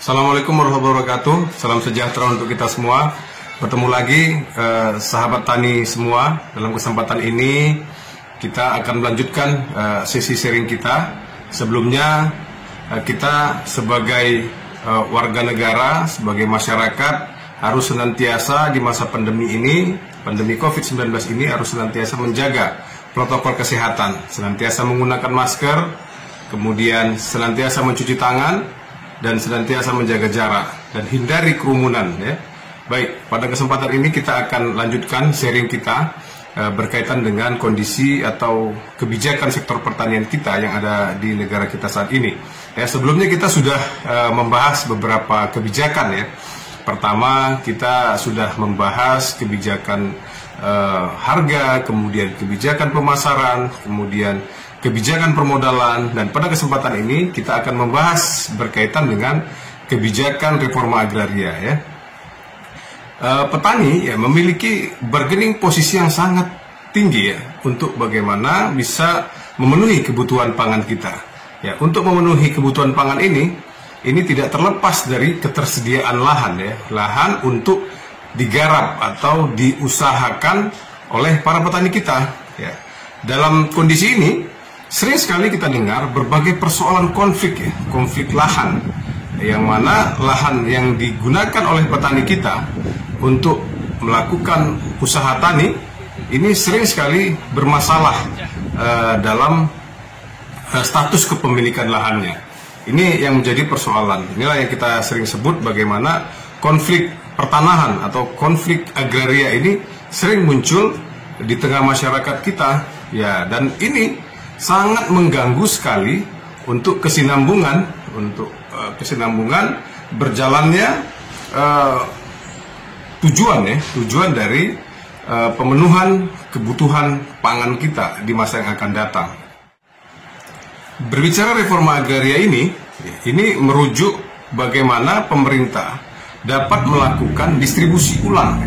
Assalamualaikum warahmatullahi wabarakatuh. Salam sejahtera untuk kita semua. Bertemu lagi sahabat tani semua. Dalam kesempatan ini kita akan melanjutkan sesi sharing kita. Sebelumnya kita sebagai warga negara, sebagai masyarakat harus senantiasa di masa pandemi ini, pandemi COVID-19 ini harus senantiasa menjaga protokol kesehatan, senantiasa menggunakan masker, kemudian senantiasa mencuci tangan, dan senantiasa menjaga jarak dan hindari kerumunan, ya. Baik, pada kesempatan ini kita akan lanjutkan sharing kita berkaitan dengan kondisi atau kebijakan sektor pertanian kita yang ada di negara kita saat ini. Ya, sebelumnya kita sudah membahas beberapa kebijakan, ya. Pertama, kita sudah membahas kebijakan harga, kemudian kebijakan pemasaran, kemudian kebijakan permodalan, dan pada kesempatan ini kita akan membahas berkaitan dengan kebijakan reforma agraria, ya. Petani ya memiliki bargaining posisi yang sangat tinggi, ya, untuk bagaimana bisa memenuhi kebutuhan pangan kita. Ya, untuk memenuhi kebutuhan pangan ini tidak terlepas dari ketersediaan lahan, ya, lahan untuk digarap atau diusahakan oleh para petani kita, ya. Dalam kondisi ini sering sekali kita dengar berbagai persoalan konflik, ya, konflik lahan, yang mana lahan yang digunakan oleh petani kita untuk melakukan usaha tani ini sering sekali bermasalah dalam status kepemilikan lahannya. Ini yang menjadi persoalan. Inilah yang kita sering sebut bagaimana konflik pertanahan atau konflik agraria ini sering muncul di tengah masyarakat kita, ya, dan ini sangat mengganggu sekali untuk kesinambungan berjalannya tujuan dari pemenuhan kebutuhan pangan kita di masa yang akan datang. Berbicara reforma agraria ini merujuk bagaimana pemerintah dapat melakukan distribusi ulang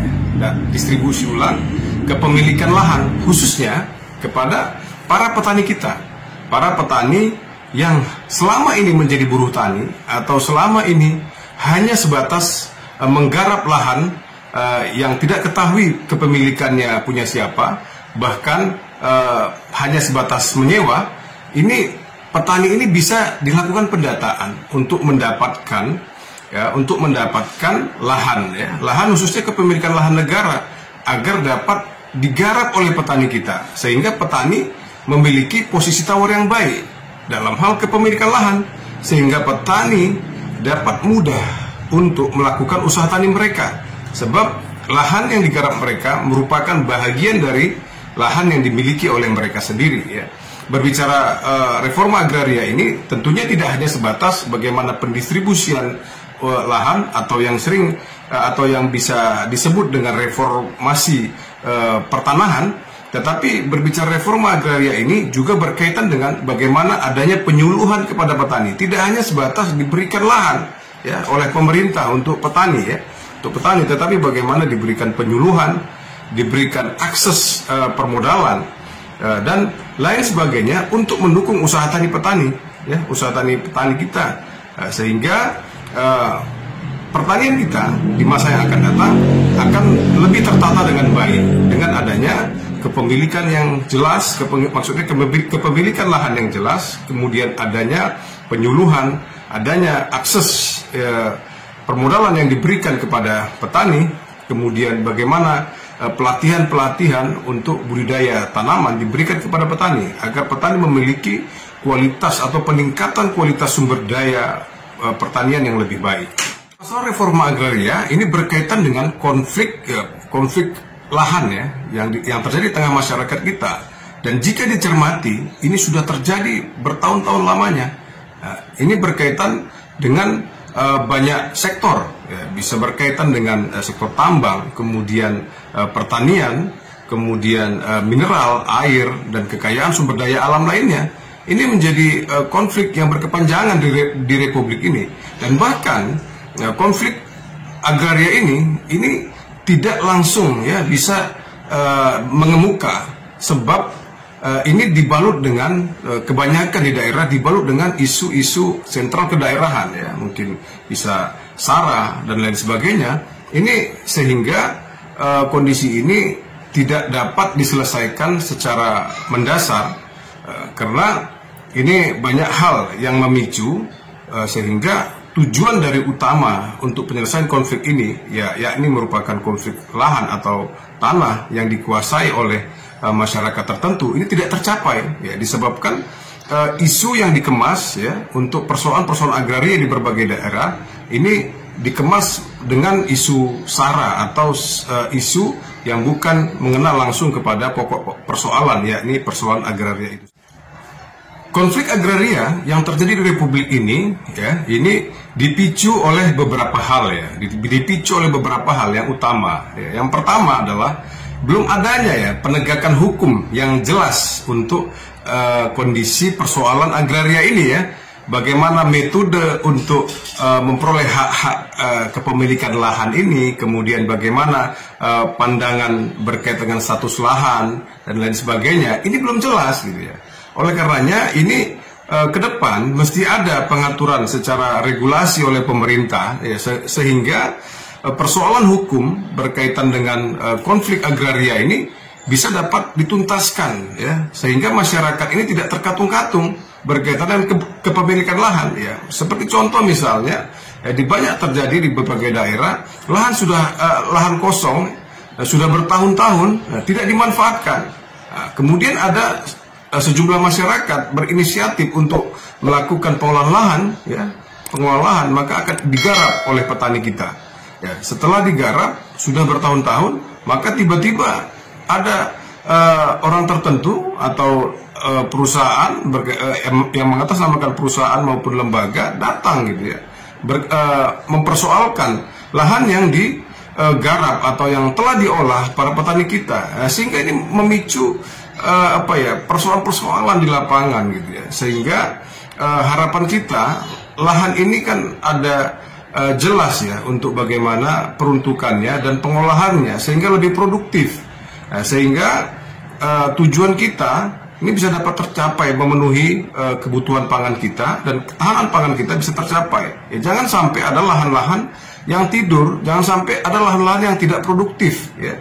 kepemilikan lahan, khususnya kepada para petani kita, para petani yang selama ini menjadi buruh tani atau selama ini hanya sebatas menggarap lahan yang tidak ketahui kepemilikannya punya siapa, bahkan hanya sebatas menyewa. Ini petani ini bisa dilakukan pendataan untuk mendapatkan lahan, ya, lahan khususnya kepemilikan lahan negara agar dapat digarap oleh petani kita, sehingga petani memiliki posisi tawar yang baik dalam hal kepemilikan lahan, sehingga petani dapat mudah untuk melakukan usaha tani mereka, sebab lahan yang digarap mereka merupakan bahagian dari lahan yang dimiliki oleh mereka sendiri, ya. Berbicara reforma agraria ini tentunya tidak hanya sebatas bagaimana pendistribusian lahan atau yang sering atau yang bisa disebut dengan reformasi pertanahan, tetapi berbicara reforma agraria ini juga berkaitan dengan bagaimana adanya penyuluhan kepada petani. Tidak hanya sebatas diberikan lahan, ya, oleh pemerintah untuk petani, ya, tetapi bagaimana diberikan penyuluhan, diberikan akses permodalan dan lain sebagainya untuk mendukung usaha tani petani, ya, usaha tani petani kita, sehingga pertanian kita di masa yang akan datang akan lebih tertata dengan baik dengan adanya kepemilikan yang jelas, maksudnya kepemilikan lahan yang jelas, kemudian adanya penyuluhan, adanya akses permodalan yang diberikan kepada petani, kemudian bagaimana pelatihan-pelatihan untuk budidaya tanaman diberikan kepada petani agar petani memiliki kualitas atau peningkatan kualitas sumber daya pertanian yang lebih baik. Masalah reforma agraria ini berkaitan dengan konflik lahan, ya, yang terjadi di tengah masyarakat kita, dan jika dicermati ini sudah terjadi bertahun-tahun lamanya. Nah, ini berkaitan dengan banyak sektor, ya, bisa berkaitan dengan sektor tambang, kemudian pertanian, kemudian mineral, air, dan kekayaan sumber daya alam lainnya. Ini menjadi konflik yang berkepanjangan di Republik ini, dan bahkan konflik agraria ini tidak langsung, ya, bisa mengemuka, sebab ini dibalut dengan kebanyakan di daerah dibalut dengan isu-isu sentral kedaerahan, ya, mungkin bisa SARA dan lain sebagainya. Ini sehingga kondisi ini tidak dapat diselesaikan secara mendasar karena ini banyak hal yang memicu sehingga tujuan dari utama untuk penyelesaian konflik ini yakni merupakan konflik lahan atau tanah yang dikuasai oleh masyarakat tertentu ini tidak tercapai, ya, disebabkan isu yang dikemas, ya, untuk persoalan-persoalan agraria di berbagai daerah ini dikemas dengan isu SARA atau isu yang bukan mengenal langsung kepada pokok persoalan, yakni persoalan agraria itu. Konflik agraria yang terjadi di Republik ini, ya, ini dipicu oleh beberapa hal, ya, dipicu oleh beberapa hal yang utama. Ya. Yang pertama adalah belum adanya, ya, penegakan hukum yang jelas untuk kondisi persoalan agraria ini, ya. Bagaimana metode untuk memperoleh hak-hak kepemilikan lahan ini, kemudian bagaimana pandangan berkaitan dengan status lahan dan lain sebagainya, ini belum jelas, gitu, ya. Oleh karenanya ini ke depan mesti ada pengaturan secara regulasi oleh pemerintah, ya, sehingga persoalan hukum berkaitan dengan konflik agraria ini bisa dapat dituntaskan, ya, sehingga masyarakat ini tidak terkatung-katung berkaitan dengan kepemilikan lahan, ya. Seperti contoh misalnya, ya, di banyak terjadi di berbagai daerah lahan kosong sudah bertahun-tahun tidak dimanfaatkan. Kemudian ada sejumlah masyarakat berinisiatif untuk melakukan pengolahan lahan, ya, pengolahan, maka akan digarap oleh petani kita. Ya, setelah digarap sudah bertahun-tahun, maka tiba-tiba ada orang tertentu atau perusahaan yang mengatasnamakan perusahaan maupun lembaga datang, gitu, ya, mempersoalkan lahan yang digarap atau yang telah diolah para petani kita, sehingga ini memicu persoalan-persoalan di lapangan, gitu, ya. Sehingga harapan kita lahan ini kan ada jelas, ya, untuk bagaimana peruntukannya dan pengolahannya sehingga lebih produktif, sehingga tujuan kita ini bisa dapat tercapai, memenuhi kebutuhan pangan kita dan ketahanan pangan kita bisa tercapai. Ya, jangan sampai ada lahan-lahan yang tidur, jangan sampai ada lahan-lahan yang tidak produktif, ya.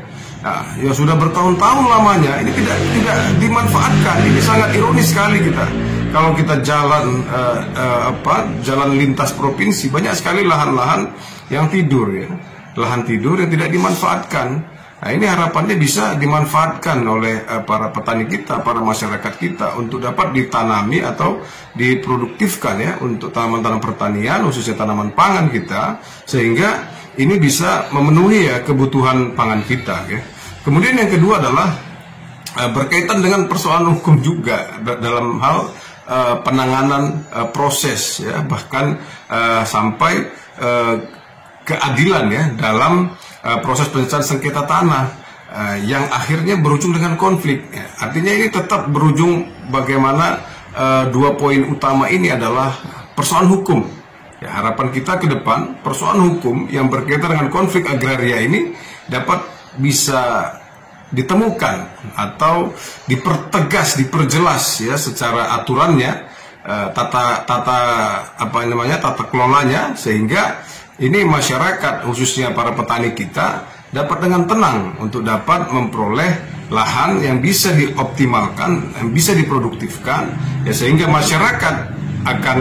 Nah, ya sudah bertahun-tahun lamanya ini tidak dimanfaatkan. Ini sangat ironis sekali kita. Kalau kita jalan jalan lintas provinsi, banyak sekali lahan-lahan yang tidur, ya, lahan tidur yang tidak dimanfaatkan. Nah, ini harapannya bisa dimanfaatkan oleh para petani kita, para masyarakat kita untuk dapat ditanami atau diproduktifkan, ya, untuk tanaman-tanaman pertanian, khususnya tanaman pangan kita, sehingga ini bisa memenuhi, ya, kebutuhan pangan kita, ya. Kemudian yang kedua adalah berkaitan dengan persoalan hukum juga dalam hal penanganan proses, ya, bahkan sampai keadilan, ya, dalam proses penyelesaian sengketa tanah yang akhirnya berujung dengan konflik, ya. Artinya ini tetap berujung bagaimana dua poin utama ini adalah persoalan hukum. Ya, harapan kita ke depan persoalan hukum yang berkaitan dengan konflik agraria ini dapat bisa ditemukan atau dipertegas, diperjelas, ya, secara aturannya, tata kelolanya, sehingga ini masyarakat khususnya para petani kita dapat dengan tenang untuk dapat memperoleh lahan yang bisa dioptimalkan, yang bisa diproduktifkan, ya, sehingga masyarakat akan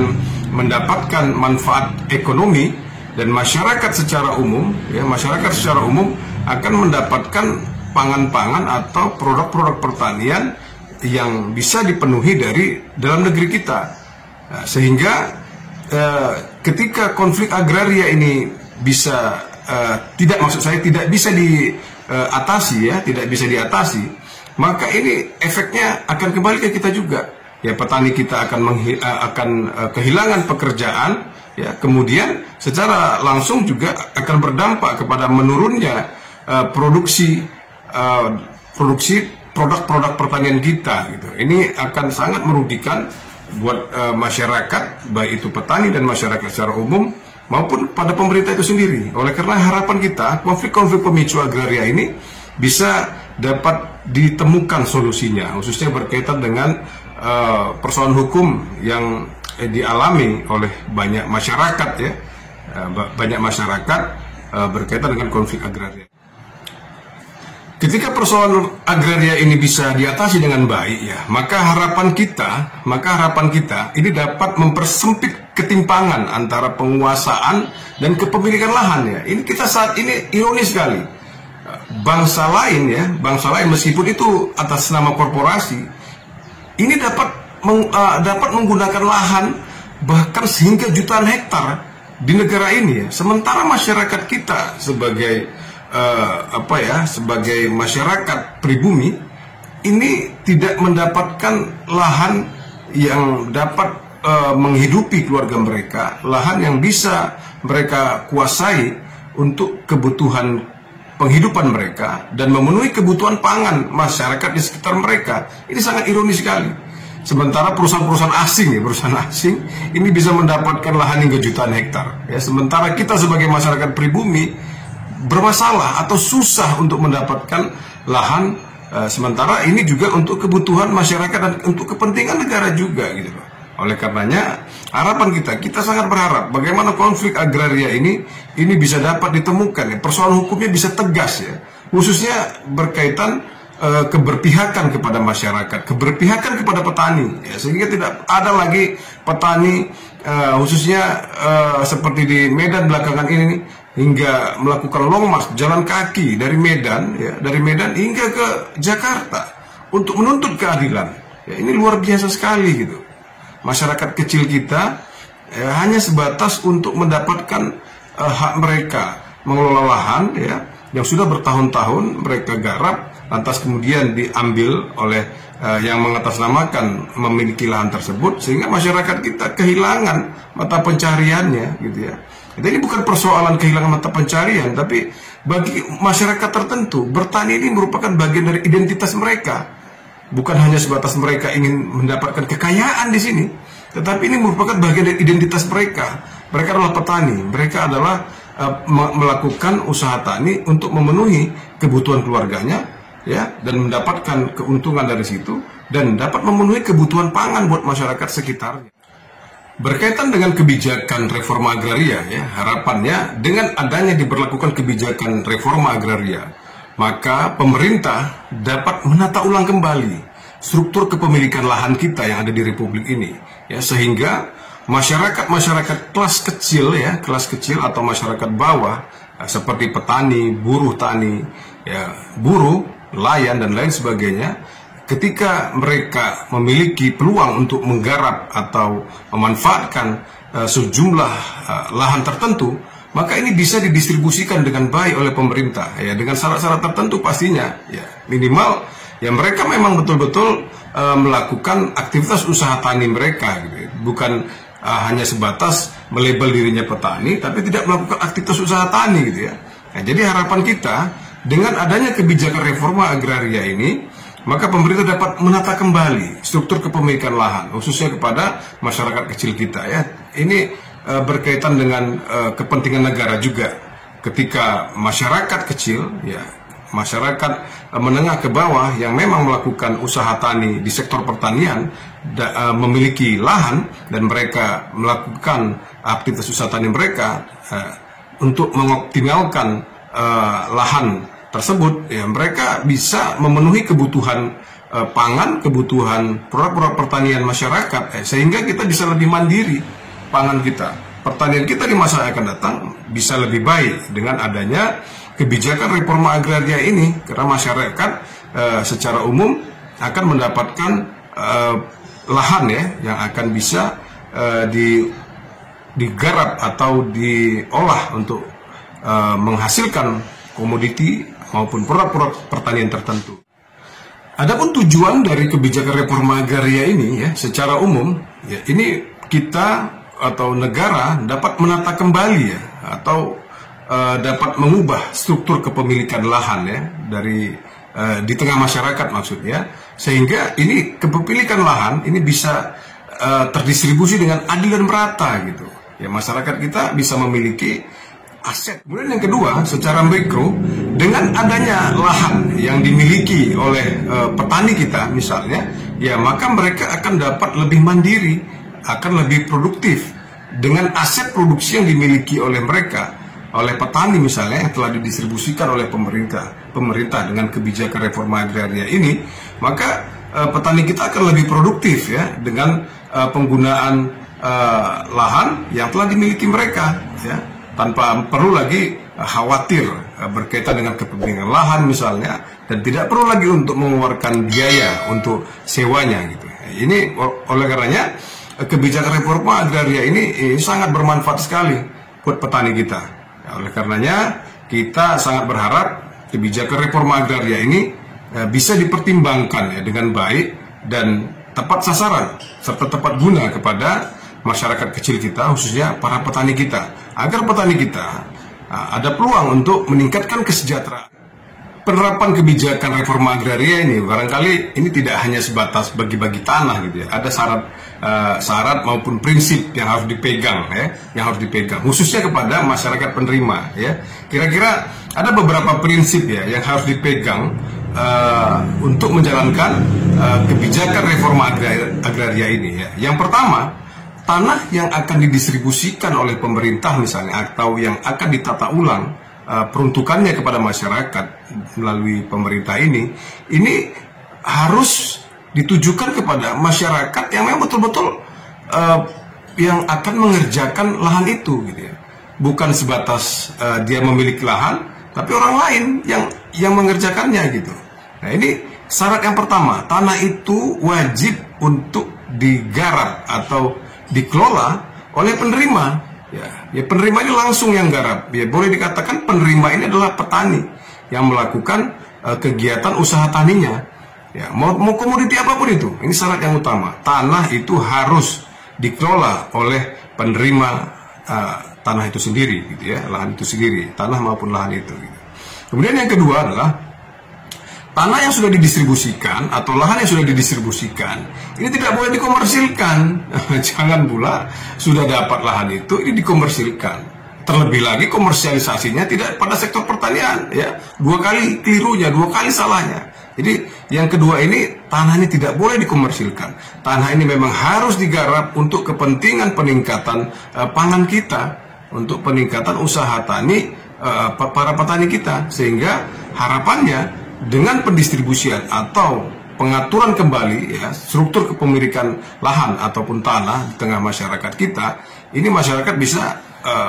mendapatkan manfaat ekonomi dan masyarakat secara umum akan mendapatkan pangan-pangan atau produk-produk pertanian yang bisa dipenuhi dari dalam negeri kita. Nah, sehingga ketika konflik agraria ini bisa tidak bisa diatasi, ya, tidak bisa diatasi, maka ini efeknya akan kembali ke kita juga. Ya, petani kita akan kehilangan pekerjaan, ya, kemudian secara langsung juga akan berdampak kepada menurunnya produksi produk-produk pertanian kita, gitu. Ini akan sangat merugikan buat masyarakat, baik itu petani dan masyarakat secara umum maupun pada pemerintah itu sendiri. Oleh karena harapan kita konflik-konflik pemicu agraria ini bisa dapat ditemukan solusinya, khususnya berkaitan dengan persoalan hukum yang dialami oleh banyak masyarakat ya, berkaitan dengan konflik agraria. Ketika persoalan agraria ini bisa diatasi dengan baik ya, maka harapan kita ini dapat mempersempit ketimpangan antara penguasaan dan kepemilikan lahan ya. Ini kita saat ini ironis sekali. Bangsa lain meskipun itu atas nama korporasi, ini dapat menggunakan lahan bahkan sehingga jutaan hektar di negara ini ya. Sementara masyarakat kita sebagai sebagai masyarakat pribumi ini tidak mendapatkan lahan yang dapat menghidupi keluarga mereka, lahan yang bisa mereka kuasai untuk kebutuhan penghidupan mereka dan memenuhi kebutuhan pangan masyarakat di sekitar mereka. Ini sangat ironis sekali. Sementara perusahaan asing ini bisa mendapatkan lahan hingga jutaan hektar ya, sementara kita sebagai masyarakat pribumi bermasalah atau susah untuk mendapatkan lahan, sementara ini juga untuk kebutuhan masyarakat dan untuk kepentingan negara juga gitu loh. Oleh karenanya harapan kita sangat berharap bagaimana konflik agraria ini bisa dapat ditemukan ya, persoalan hukumnya bisa tegas ya, khususnya berkaitan keberpihakan kepada masyarakat, keberpihakan kepada petani ya, sehingga tidak ada lagi petani khususnya seperti di Medan belakangan ini hingga melakukan long march jalan kaki dari Medan hingga ke Jakarta untuk menuntut keadilan ya, ini luar biasa sekali gitu. Masyarakat kecil kita hanya sebatas untuk mendapatkan hak mereka mengelola lahan ya, yang sudah bertahun-tahun mereka garap, lantas kemudian diambil oleh yang mengatasnamakan memiliki lahan tersebut, sehingga masyarakat kita kehilangan mata pencariannya gitu ya. Jadi ini bukan persoalan kehilangan mata pencarian, tapi bagi masyarakat tertentu bertani ini merupakan bagian dari identitas mereka. Bukan hanya sebatas mereka ingin mendapatkan kekayaan di sini, tetapi ini merupakan bagian dari identitas mereka. Mereka adalah petani, mereka adalah melakukan usaha tani untuk memenuhi kebutuhan keluarganya ya, dan mendapatkan keuntungan dari situ dan dapat memenuhi kebutuhan pangan buat masyarakat sekitarnya. Berkaitan dengan kebijakan reforma agraria ya, harapannya dengan adanya diberlakukan kebijakan reforma agraria, maka pemerintah dapat menata ulang kembali struktur kepemilikan lahan kita yang ada di Republik ini ya, sehingga masyarakat kelas kecil atau masyarakat bawah seperti petani, buruh tani ya, buruh, nelayan dan lain sebagainya, ketika mereka memiliki peluang untuk menggarap atau memanfaatkan sejumlah lahan tertentu, maka ini bisa didistribusikan dengan baik oleh pemerintah ya, dengan syarat-syarat tertentu pastinya ya, minimal ya mereka memang betul-betul melakukan aktivitas usaha tani mereka gitu, bukan hanya sebatas melabel dirinya petani tapi tidak melakukan aktivitas usaha tani gitu ya. Nah, jadi harapan kita dengan adanya kebijakan reforma agraria ini, maka pemerintah dapat menata kembali struktur kepemilikan lahan, khususnya kepada masyarakat kecil kita ya. Ini berkaitan dengan kepentingan negara juga. Ketika masyarakat kecil ya, masyarakat menengah ke bawah yang memang melakukan usaha tani di sektor pertanian memiliki lahan dan mereka melakukan aktivitas usaha tani mereka untuk mengoptimalkan lahan tersebut ya, mereka bisa memenuhi kebutuhan pangan, kebutuhan produk-produk pertanian masyarakat sehingga kita bisa lebih mandiri pangan kita. Pertanian kita di masa yang akan datang bisa lebih baik dengan adanya kebijakan reforma agraria ini, karena masyarakat secara umum akan mendapatkan lahan ya yang akan bisa digarap atau diolah untuk menghasilkan komoditi maupun produk-produk pertanian tertentu. Adapun tujuan dari kebijakan reforma agraria ini ya, secara umum ya, ini kita atau negara dapat menata kembali ya, atau dapat mengubah struktur kepemilikan lahan ya dari di tengah masyarakat maksudnya, sehingga ini kepemilikan lahan ini bisa terdistribusi dengan adil dan merata gitu ya, masyarakat kita bisa memiliki aset. Kemudian yang kedua, secara mikro dengan adanya lahan yang dimiliki oleh petani kita misalnya, ya maka mereka akan dapat lebih mandiri, akan lebih produktif dengan aset produksi yang dimiliki oleh mereka, oleh petani misalnya yang telah didistribusikan oleh pemerintah dengan kebijakan reforma agraria ini. Maka petani kita akan lebih produktif ya dengan penggunaan lahan yang telah dimiliki mereka, ya, tanpa perlu lagi khawatir berkaitan dengan kepemilikan lahan misalnya, dan tidak perlu lagi untuk mengeluarkan biaya untuk sewanya gitu. Ini oleh karenanya kebijakan reforma agraria ini sangat bermanfaat sekali buat petani kita. Ya, oleh karenanya kita sangat berharap kebijakan reforma agraria ini bisa dipertimbangkan ya dengan baik dan tepat sasaran serta tepat guna kepada masyarakat kecil kita, khususnya para petani kita, agar petani kita ada peluang untuk meningkatkan kesejahteraan. Penerapan kebijakan reforma agraria ini barangkali ini tidak hanya sebatas bagi-bagi tanah gitu ya. Ada syarat maupun prinsip yang harus dipegang ya, yang harus dipegang khususnya kepada masyarakat penerima ya. Kira-kira ada beberapa prinsip ya yang harus dipegang untuk menjalankan kebijakan reforma agraria ini ya. Yang pertama, tanah yang akan didistribusikan oleh pemerintah misalnya atau yang akan ditata ulang peruntukannya kepada masyarakat melalui pemerintah ini harus ditujukan kepada masyarakat yang memang betul-betul yang akan mengerjakan lahan itu gitu ya. Bukan sebatas dia memiliki lahan, tapi orang lain yang mengerjakannya gitu. Nah, ini syarat yang pertama, tanah itu wajib untuk digarap atau dikelola oleh penerima. Ya, penerima ini langsung yang garap. Ya, boleh dikatakan penerima ini adalah petani yang melakukan kegiatan usaha taninya. Ya, mau komoditi apapun itu, ini syarat yang utama. Tanah itu harus dikelola oleh penerima tanah itu sendiri, gitu ya, lahan itu sendiri, tanah maupun lahan itu. Gitu. Kemudian yang kedua adalah tanah yang sudah didistribusikan atau lahan yang sudah didistribusikan ini tidak boleh dikomersilkan. Jangan pula sudah dapat lahan itu ini dikomersilkan. Terlebih lagi komersialisasinya tidak pada sektor pertanian ya. Dua kali kelirunya, dua kali salahnya. Jadi yang kedua ini, tanah ini tidak boleh dikomersilkan. Tanah ini memang harus digarap untuk kepentingan peningkatan pangan kita, untuk peningkatan usaha tani para petani kita, sehingga harapannya dengan pendistribusian atau pengaturan kembali ya struktur kepemilikan lahan ataupun tanah di tengah masyarakat kita, ini masyarakat bisa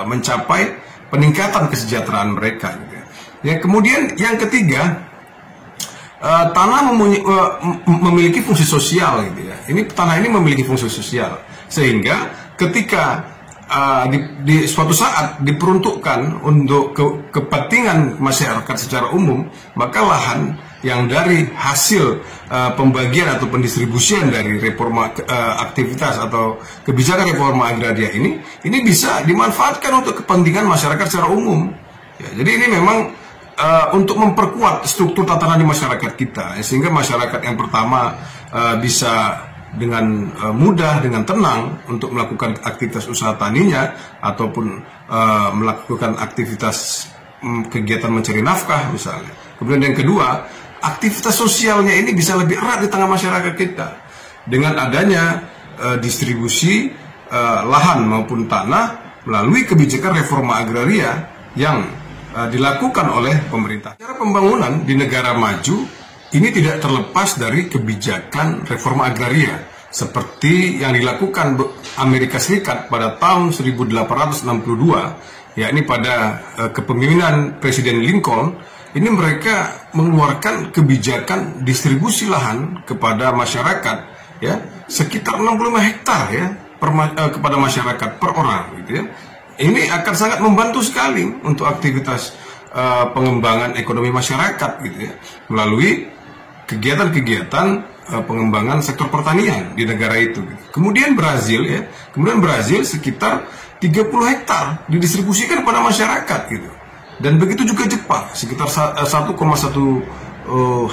mencapai peningkatan kesejahteraan mereka gitu ya. Ya, kemudian yang ketiga, tanah memiliki fungsi sosial gitu ya. Ini tanah ini memiliki fungsi sosial sehingga ketika di suatu saat diperuntukkan untuk kepentingan masyarakat secara umum, maka lahan yang dari hasil pembagian atau pendistribusian dari reforma aktivitas atau kebijakan reforma agraria ini bisa dimanfaatkan untuk kepentingan masyarakat secara umum. Ya, jadi ini memang untuk memperkuat struktur tatanan di masyarakat kita, sehingga masyarakat yang pertama bisa dengan mudah, dengan tenang untuk melakukan aktivitas usaha taninya ataupun melakukan aktivitas kegiatan mencari nafkah misalnya. Kemudian yang kedua, aktivitas sosialnya ini bisa lebih erat di tengah masyarakat kita dengan adanya distribusi lahan maupun tanah melalui kebijakan reforma agraria yang dilakukan oleh pemerintah. Cara pembangunan di negara maju ini tidak terlepas dari kebijakan reforma agraria seperti yang dilakukan Amerika Serikat pada tahun 1862, yakni pada kepemimpinan Presiden Lincoln. Ini mereka mengeluarkan kebijakan distribusi lahan kepada masyarakat ya sekitar 65 hektar ya kepada masyarakat per orang gitu ya. Ini akan sangat membantu sekali untuk aktivitas pengembangan ekonomi masyarakat gitu ya, melalui kegiatan-kegiatan pengembangan sektor pertanian di negara itu. Kemudian Brazil sekitar 30 hektar didistribusikan kepada masyarakat gitu. Dan begitu juga Jepang sekitar 1,1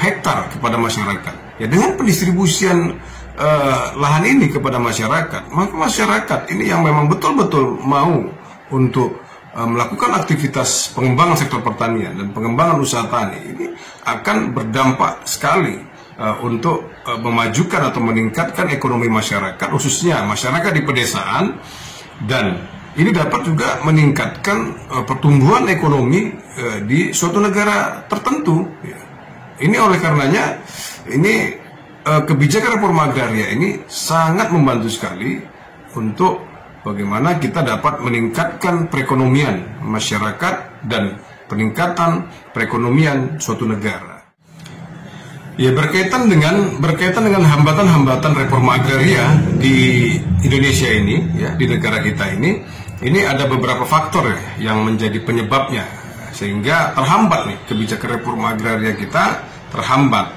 hektar kepada masyarakat. Ya, dengan pendistribusian lahan ini kepada masyarakat, maka masyarakat ini yang memang betul-betul mau untuk melakukan aktivitas pengembangan sektor pertanian dan pengembangan usaha tani ini akan berdampak sekali untuk memajukan atau meningkatkan ekonomi masyarakat, khususnya masyarakat di pedesaan, dan ini dapat juga meningkatkan pertumbuhan ekonomi di suatu negara tertentu. Ini oleh karenanya ini kebijakan reforma agraria ini sangat membantu sekali untuk bagaimana kita dapat meningkatkan perekonomian masyarakat dan peningkatan perekonomian suatu negara. Ya, berkaitan dengan hambatan-hambatan reforma agraria di Indonesia ini, ya, di negara kita ini ada beberapa faktor ya, yang menjadi penyebabnya sehingga terhambat nih kebijakan reforma agraria kita terhambat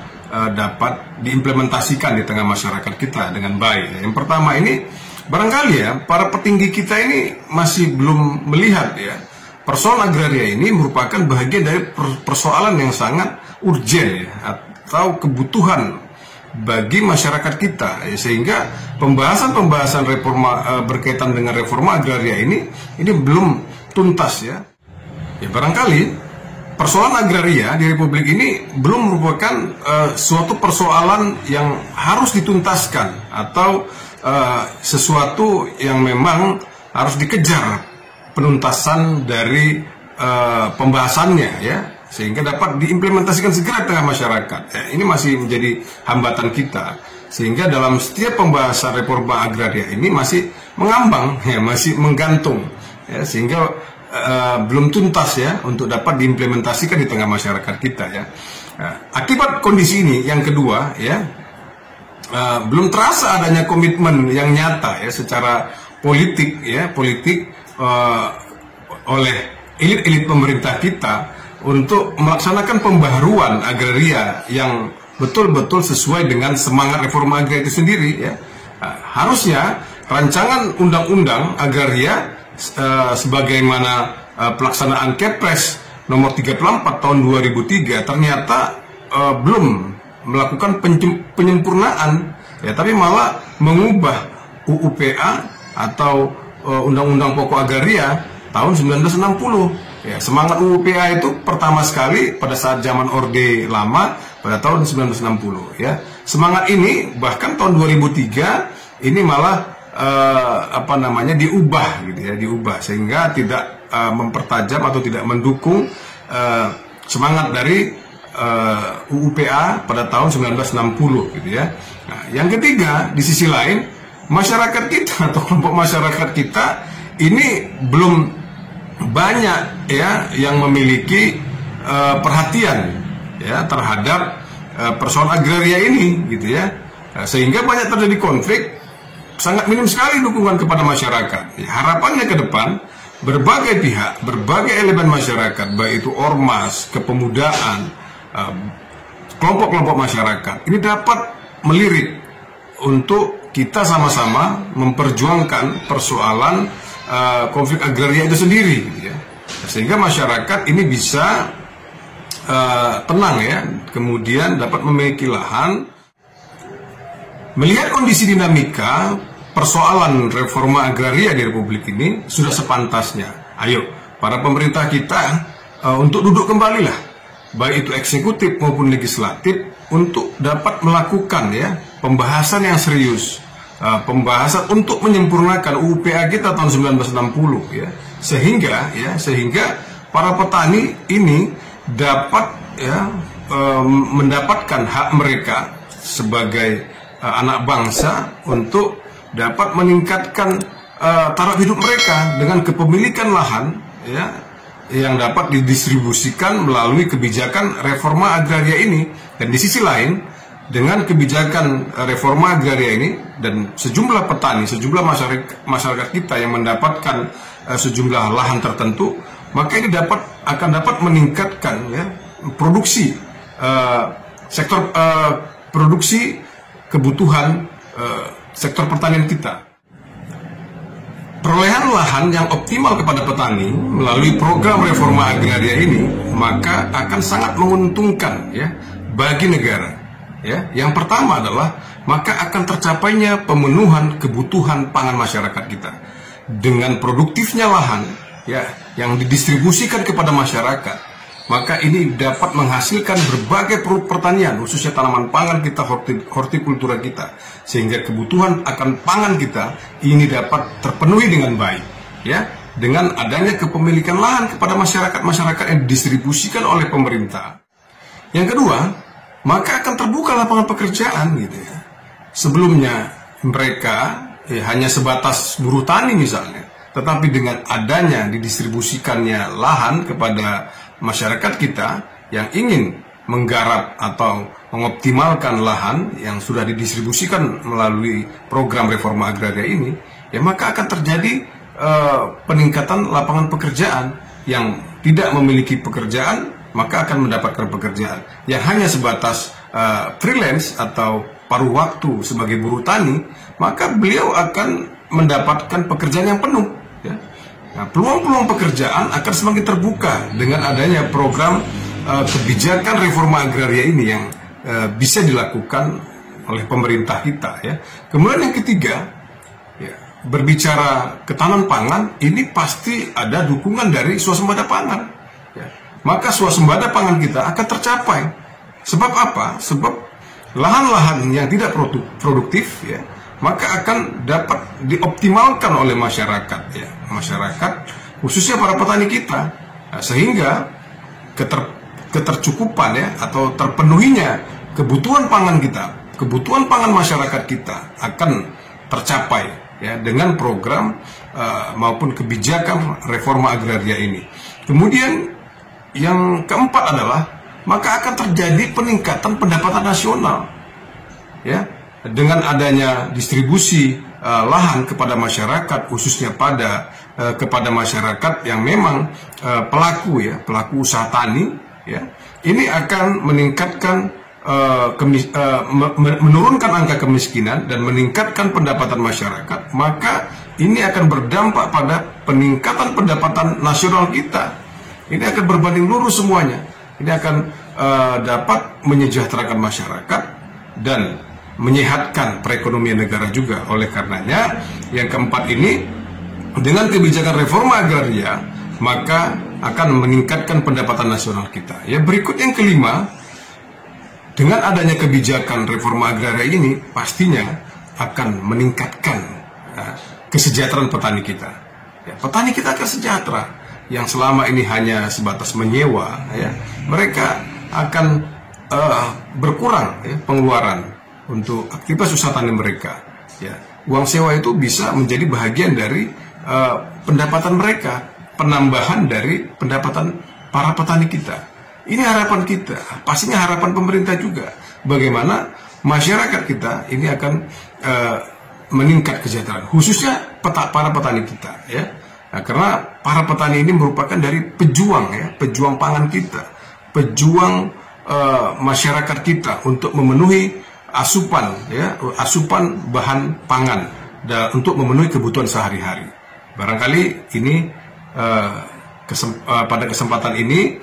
dapat diimplementasikan di tengah masyarakat kita dengan baik. Yang pertama ini barangkali ya para petinggi kita ini masih belum melihat ya persoalan agraria ini merupakan bagian dari persoalan yang sangat urgen ya, atau kebutuhan bagi masyarakat kita ya, sehingga pembahasan reforma berkaitan dengan reforma agraria ini belum tuntas ya. Ya barangkali persoalan agraria di Republik ini belum merupakan suatu persoalan yang harus dituntaskan atau sesuatu yang memang harus dikejar penuntasan dari pembahasannya ya, sehingga dapat diimplementasikan segera di tengah masyarakat. Ya, ini masih menjadi hambatan kita, sehingga dalam setiap pembahasan reforma agraria ini masih mengambang ya, masih menggantung ya, sehingga belum tuntas ya untuk dapat diimplementasikan di tengah masyarakat kita ya. Akibat kondisi ini yang kedua ya, belum terasa adanya komitmen yang nyata ya secara politik ya, oleh elit-elit pemerintah kita untuk melaksanakan pembaharuan agraria yang betul-betul sesuai dengan semangat reforma agraria itu sendiri ya. Harusnya rancangan undang-undang agraria sebagaimana pelaksanaan Kepres nomor 34 tahun 2003 ternyata belum melakukan penyempurnaan ya, tapi malah mengubah UUPA atau Undang-Undang Pokok Agraria tahun 1960 ya. Semangat UUPA itu pertama sekali pada saat zaman Orde Lama pada tahun 1960 ya. Semangat ini bahkan tahun 2003 ini malah diubah gitu ya, diubah sehingga tidak mempertajam atau tidak mendukung semangat dari UUPA pada tahun 1960 gitu ya. Nah, yang ketiga, di sisi lain masyarakat kita atau kelompok masyarakat kita ini belum banyak ya yang memiliki perhatian ya terhadap persoalan agraria ini gitu ya. Nah, sehingga banyak terjadi konflik. Sangat minim sekali dukungan kepada masyarakat. Ya, harapannya ke depan, berbagai pihak, berbagai elemen masyarakat, baik itu ormas, kepemudaan, kelompok-kelompok masyarakat, ini dapat melirik untuk kita sama-sama memperjuangkan persoalan konflik agraria itu sendiri. Gitu ya. Sehingga masyarakat ini bisa tenang ya, kemudian dapat memiliki lahan. Melihat kondisi dinamika persoalan reforma agraria di Republik ini sudah sepantasnya. Ayo, para pemerintah kita untuk duduk kembalilah, baik itu eksekutif maupun legislatif, untuk dapat melakukan ya pembahasan yang serius, pembahasan untuk menyempurnakan UUPA kita tahun 1960 ya, sehingga para petani ini dapat ya mendapatkan hak mereka sebagai anak bangsa untuk dapat meningkatkan taraf hidup mereka dengan kepemilikan lahan ya yang dapat didistribusikan melalui kebijakan reforma agraria ini. Dan di sisi lain, dengan kebijakan reforma agraria ini dan sejumlah petani, sejumlah masyarakat kita yang mendapatkan sejumlah lahan tertentu, maka ini akan dapat meningkatkan ya produksi sektor produksi kebutuhan sektor pertanian kita. Perolehan lahan yang optimal kepada petani melalui program reforma agraria ini maka akan sangat menguntungkan ya bagi negara. Ya, yang pertama adalah maka akan tercapainya pemenuhan kebutuhan pangan masyarakat kita. Dengan produktifnya lahan ya yang didistribusikan kepada masyarakat, maka ini dapat menghasilkan berbagai produk pertanian, khususnya tanaman pangan kita, hortikultura kita, sehingga kebutuhan akan pangan kita ini dapat terpenuhi dengan baik, ya, dengan adanya kepemilikan lahan kepada masyarakat yang didistribusikan oleh pemerintah. Yang kedua, maka akan terbuka lapangan pekerjaan, gitu ya. Sebelumnya mereka hanya sebatas buruh tani misalnya, tetapi dengan adanya didistribusikannya lahan kepada masyarakat kita yang ingin menggarap atau mengoptimalkan lahan yang sudah didistribusikan melalui program reforma agraria ini, ya maka akan terjadi peningkatan lapangan pekerjaan. Yang tidak memiliki pekerjaan maka akan mendapatkan pekerjaan. Yang hanya sebatas freelance atau paruh waktu sebagai buruh tani, maka beliau akan mendapatkan pekerjaan yang penuh, ya. Nah, peluang-peluang pekerjaan akan semakin terbuka dengan adanya program kebijakan reforma agraria ini yang bisa dilakukan oleh pemerintah kita, ya. Kemudian yang ketiga, ya, berbicara ketahanan pangan, ini pasti ada dukungan dari swasembada pangan, ya. Maka swasembada pangan kita akan tercapai. Sebab apa? Sebab lahan-lahan yang tidak produktif, ya, maka akan dapat dioptimalkan oleh masyarakat, ya, masyarakat khususnya para petani kita, nah, sehingga ketercukupan, ya, atau terpenuhinya kebutuhan pangan kita, kebutuhan pangan masyarakat kita akan tercapai, ya, dengan program maupun kebijakan reforma agraria ini. Kemudian yang keempat adalah maka akan terjadi peningkatan pendapatan nasional, ya, dengan adanya distribusi lahan kepada masyarakat, khususnya kepada masyarakat yang memang pelaku usaha tani, ya, ini akan meningkatkan menurunkan angka kemiskinan dan meningkatkan pendapatan masyarakat. Maka ini akan berdampak pada peningkatan pendapatan nasional kita. Ini akan berbanding lurus semuanya. Ini akan dapat menyejahterakan masyarakat dan menyehatkan perekonomian negara juga. Oleh karenanya, yang keempat ini, dengan kebijakan reforma agraria, maka akan meningkatkan pendapatan nasional kita. Ya, berikut yang kelima, dengan adanya kebijakan reforma agraria ini, pastinya akan meningkatkan kesejahteraan petani kita. Ya, petani kita akan sejahtera. Yang selama ini hanya sebatas menyewa, ya, mereka akan berkurang, ya, pengeluaran untuk aktivitas usaha tani mereka. Ya, uang sewa itu bisa menjadi bagian dari pendapatan mereka, penambahan dari pendapatan para petani kita. Ini harapan kita, pastinya harapan pemerintah juga. Bagaimana masyarakat kita ini akan meningkat kesejahteraan, khususnya para petani kita, ya. Nah, karena para petani ini merupakan dari pejuang, ya, pejuang pangan kita, pejuang masyarakat kita untuk memenuhi asupan, ya, asupan bahan pangan untuk memenuhi kebutuhan sehari-hari. Barangkali ini pada kesempatan ini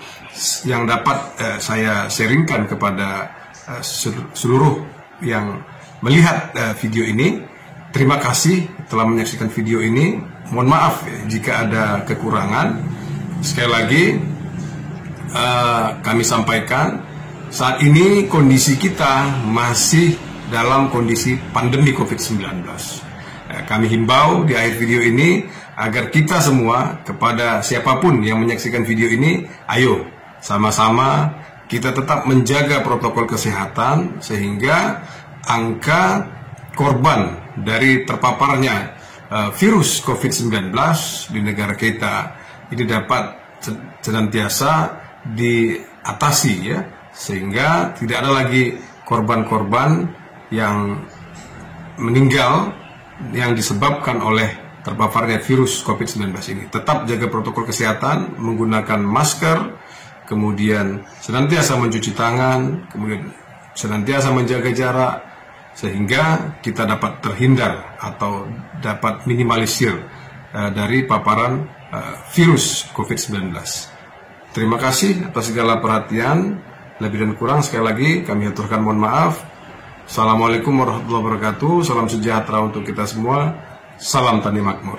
yang dapat saya sharingkan kepada seluruh yang melihat video ini. Terima kasih telah menyaksikan video ini. Mohon maaf, ya, jika ada kekurangan. Sekali lagi kami sampaikan, saat ini kondisi kita masih dalam kondisi pandemi COVID-19. Kami himbau di akhir video ini agar kita semua, kepada siapapun yang menyaksikan video ini, ayo sama-sama kita tetap menjaga protokol kesehatan sehingga angka korban dari terpaparnya virus COVID-19 di negara kita ini dapat senantiasa diatasi, ya, sehingga tidak ada lagi korban-korban yang meninggal yang disebabkan oleh terpaparnya virus COVID-19 ini. Tetap jaga protokol kesehatan, menggunakan masker, kemudian senantiasa mencuci tangan, kemudian senantiasa menjaga jarak, sehingga kita dapat terhindar atau dapat minimalisir dari paparan virus COVID-19. Terima kasih atas segala perhatian. Lebih dan kurang sekali lagi kami aturkan mohon maaf. Assalamualaikum warahmatullahi wabarakatuh. Salam sejahtera untuk kita semua. Salam tani makmur.